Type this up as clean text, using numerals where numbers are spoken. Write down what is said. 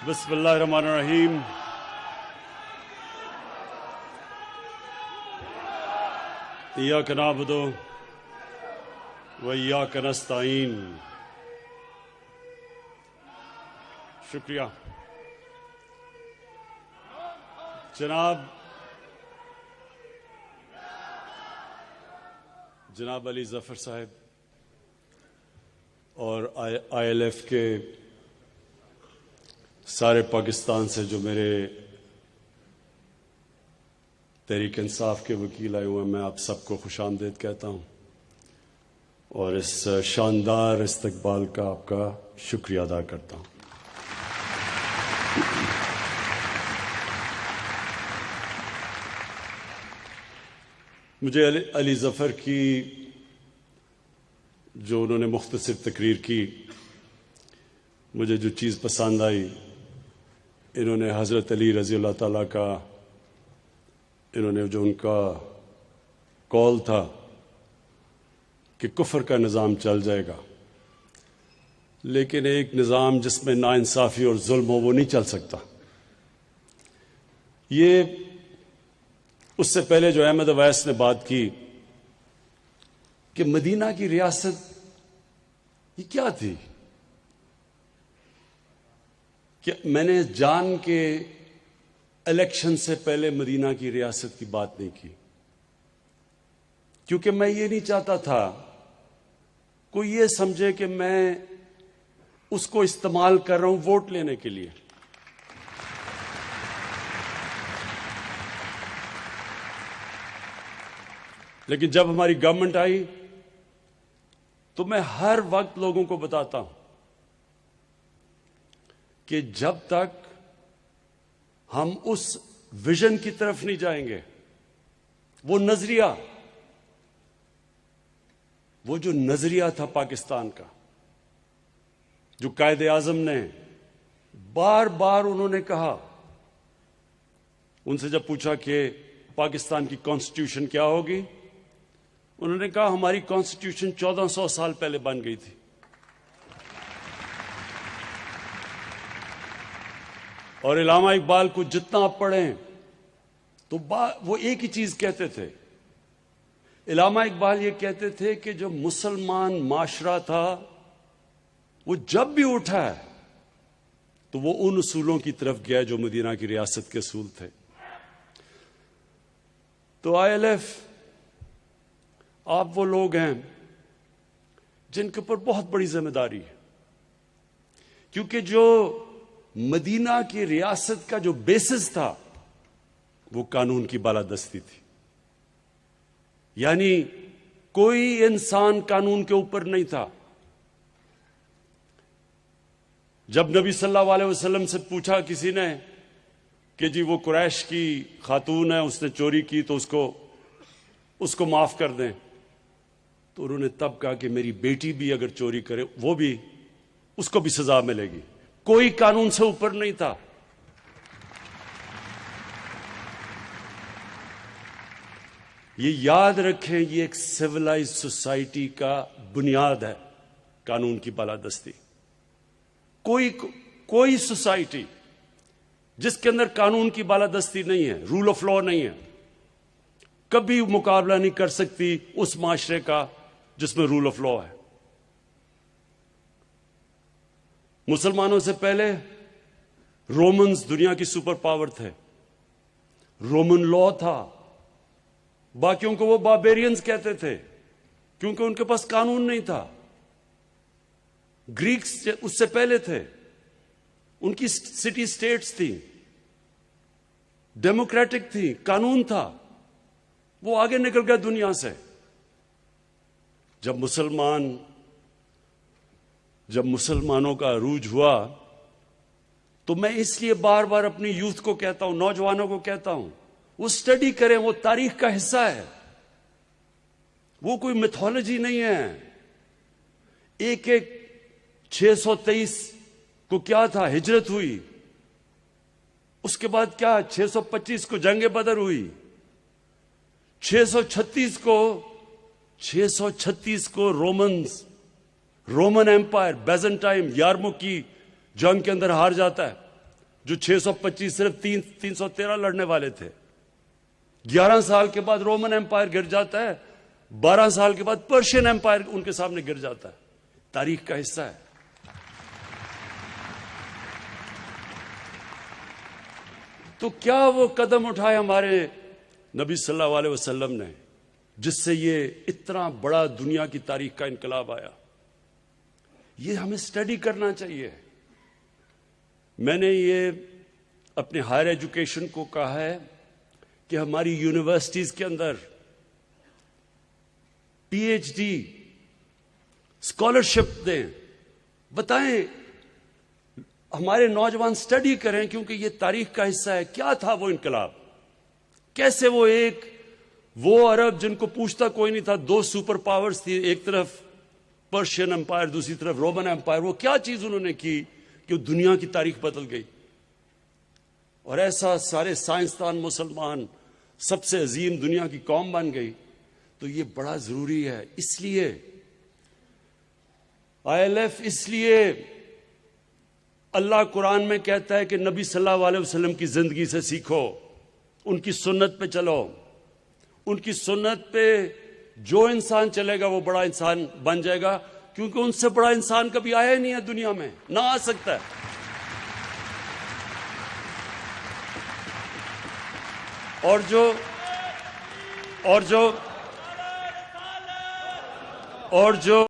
بسم اللہ الرحمن الرحیم. ایاک نعبد و ایاک نستعین. شکریہ. جناب علی ظفر صاحب اور آئی ایل ایف کے سارے پاکستان سے جو میرے تحریک انصاف کے وکیل آئے ہوئے ہیں، میں آپ سب کو خوش آمدید کہتا ہوں اور اس شاندار استقبال کا آپ کا شکریہ ادا کرتا ہوں. مجھے علی ظفر کی جو انہوں نے مختصر تقریر کی، مجھے جو چیز پسند آئی، انہوں نے حضرت علی رضی اللہ تعالیٰ کا، انہوں نے جو ان کا قول تھا کہ کفر کا نظام چل جائے گا، لیکن ایک نظام جس میں ناانصافی اور ظلم ہو وہ نہیں چل سکتا. یہ اس سے پہلے جو احمد اویس نے بات کی کہ مدینہ کی ریاست یہ کیا تھی، کہ میں نے جان کے الیکشن سے پہلے مدینہ کی ریاست کی بات نہیں کی، کیونکہ میں یہ نہیں چاہتا تھا کوئی یہ سمجھے کہ میں اس کو استعمال کر رہا ہوں ووٹ لینے کے لیے. لیکن جب ہماری گورنمنٹ آئی تو میں ہر وقت لوگوں کو بتاتا ہوں کہ جب تک ہم اس ویژن کی طرف نہیں جائیں گے، وہ جو نظریہ تھا پاکستان کا، جو قائد اعظم نے بار بار انہوں نے کہا، ان سے جب پوچھا کہ پاکستان کی کانسٹیٹیوشن کیا ہوگی، انہوں نے کہا ہماری کانسٹیٹیوشن 1400 سال پہلے بن گئی تھی. اور علامہ اقبال کو جتنا آپ پڑھیں تو وہ ایک ہی چیز کہتے تھے. علامہ اقبال یہ کہتے تھے کہ جو مسلمان معاشرہ تھا وہ جب بھی اٹھا ہے تو وہ ان اصولوں کی طرف گیا جو مدینہ کی ریاست کے اصول تھے. تو آئی ایل ایف، آپ وہ لوگ ہیں جن کے اوپر بہت بڑی ذمہ داری ہے، کیونکہ جو مدینہ کی ریاست کا جو بیسس تھا وہ قانون کی بالادستی تھی. یعنی کوئی انسان قانون کے اوپر نہیں تھا. جب نبی صلی اللہ علیہ وسلم سے پوچھا کسی نے کہ جی وہ قریش کی خاتون ہے، اس نے چوری کی تو اس کو معاف کر دیں، تو انہوں نے تب کہا کہ میری بیٹی بھی اگر چوری کرے اس کو بھی سزا ملے گی. کوئی قانون سے اوپر نہیں تھا. یہ یاد رکھیں، یہ ایک سویلائز سوسائٹی کا بنیاد ہے قانون کی بالادستی. کوئی سوسائٹی جس کے اندر قانون کی بالادستی نہیں ہے، رول آف لا نہیں ہے، کبھی مقابلہ نہیں کر سکتی اس معاشرے کا جس میں رول آف لا ہے. مسلمانوں سے پہلے رومنز دنیا کی سپر پاور تھے، رومن لا تھا. باقیوں کو وہ باربیرینز کہتے تھے کیونکہ ان کے پاس قانون نہیں تھا. گریکس اس سے پہلے تھے، ان کی سٹی سٹیٹس تھی، ڈیموکریٹک تھی، قانون تھا. وہ آگے نکل گئے دنیا سے. جب مسلمانوں کا عروج ہوا تو میں اس لیے بار بار اپنی یوتھ کو کہتا ہوں، نوجوانوں کو کہتا ہوں، وہ اسٹڈی کریں، وہ تاریخ کا حصہ ہے، وہ کوئی میتھولوجی نہیں ہے. ایک 623 کو کیا تھا، ہجرت ہوئی. اس کے بعد کیا 625 کو جنگ بدر ہوئی. 636 کو رومن ایمپائر بیزنٹائن یارمو کی جنگ کے اندر ہار جاتا ہے. جو 625 صرف 313 لڑنے والے تھے. 11 سال کے بعد رومن ایمپائر گر جاتا ہے, 12 سال کے بعد پرشین ایمپائر ان کے سامنے گر جاتا ہے. تاریخ کا حصہ ہے. تو کیا وہ قدم اٹھائے ہمارے نبی صلی اللہ علیہ وسلم نے جس سے یہ اتنا بڑا دنیا کی تاریخ کا انقلاب آیا؟ یہ ہمیں اسٹڈی کرنا چاہیے. میں نے یہ اپنے ہائر ایجوکیشن کو کہا ہے کہ ہماری یونیورسٹیز کے اندر پی ایچ ڈی اسکالرشپ دیں, بتائیں, ہمارے نوجوان اسٹڈی کریں, کیونکہ یہ تاریخ کا حصہ ہے. کیا تھا وہ انقلاب؟ کیسے وہ عرب جن کو پوچھتا کوئی نہیں تھا, 2 سپر پاورز تھی, ایک طرف پرشین امپائر, دوسری طرف رومن امپائر, وہ کیا چیز انہوں نے کی کہ دنیا کی تاریخ بدل گئی؟ اور ایسا سارے سائنسدان مسلمان سب سے عظیم دنیا کی قوم بن گئی. تو یہ بڑا ضروری ہے. اس لیے ILF, اس لیے اللہ قرآن میں کہتا ہے کہ نبی صلی اللہ علیہ وسلم کی زندگی سے سیکھو, ان کی سنت پہ چلو. ان کی سنت پہ جو انسان چلے گا وہ بڑا انسان بن جائے گا, کیونکہ ان سے بڑا انسان کبھی آیا ہی نہیں ہے دنیا میں, نہ آ سکتا ہے. اور جو